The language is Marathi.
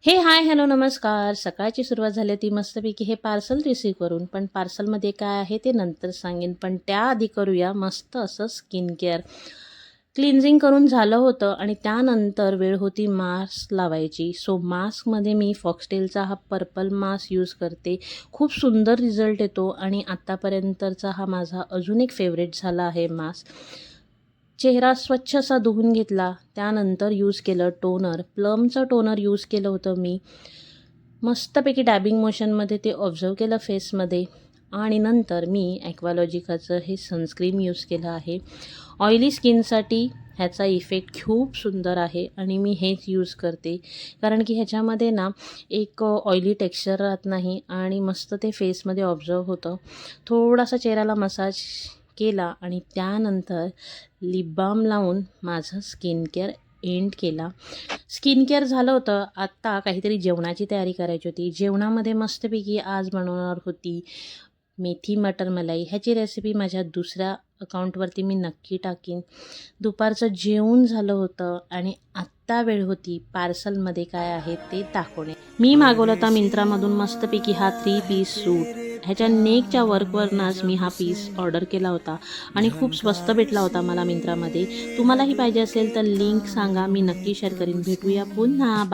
हे हाय हॅलो नमस्कार. सकाळची सुरुवात झाली होती मस्तपैकी हे पार्सल रिसीव्ह करून. पण पार्सलमध्ये काय आहे ते नंतर सांगेन. पण त्याआधी करूया मस्त असं स्किन केअर. क्लिन्झिंग करून झालं होतं आणि त्यानंतर वेळ होती मास्क लावायची. सो मास्कमध्ये मी फॉक्सटेलचा हा पर्पल मास्क यूज करते. खूप सुंदर रिझल्ट येतो आणि आत्तापर्यंतचा हा माझा अजून एक फेवरेट झाला आहे मास्क. चेहरा स्वच्छ असा धुवून घेतला. त्यानंतर यूज केलं टोनर. प्लमचं टोनर यूज केलं होतं मी. मस्तपैकी डॅबिंग मोशनमध्ये ते ऑब्झर्व केलं फेसमध्ये आणि नंतर मी ॲक्वालॉजिकाचं हे सनस्क्रीन यूज केलं आहे. ऑइली स्किनसाठी ह्याचा इफेक्ट खूप सुंदर आहे आणि मी हेच यूज करते. कारण की ह्याच्यामध्ये ना एक ऑइली टेक्स्चर राहत नाही आणि मस्त ते फेसमध्ये ऑब्झर्व होतं. थोडासा चेहऱ्याला मसाज केला आणि त्यानंतर लिप बाम लावून माझं स्किन केअर एंड केला. स्किन केअर झालं होतं. आत्ता काहीतरी जेवणाची तयारी करायची होती. जेवणामध्ये मस्तपैकी आज बनवणार होती मेथी मटर मलाई. ह्याची रेसिपी माझ्या दुसऱ्या अकाउंटवरती मी नक्की टाकीन. दुपारचं जेवण झालं होतं आणि आत्ता वेळ होती पार्सलमध्ये काय आहे ते दाखवणे. मी मागवलं होता मिंत्रामधून मस्तपैकी हा 3 पीस सूट. ह्याच्या नेकच्या वर्कवरनंच मी हा पीस ऑर्डर केला होता आणि खूप स्वस्त भेटला होता मला मिंत्रामध्ये. तुम्हालाही पाहिजे असेल तर लिंक सांगा, मी नक्की शेअर करीन. भेटूया पुन्हा.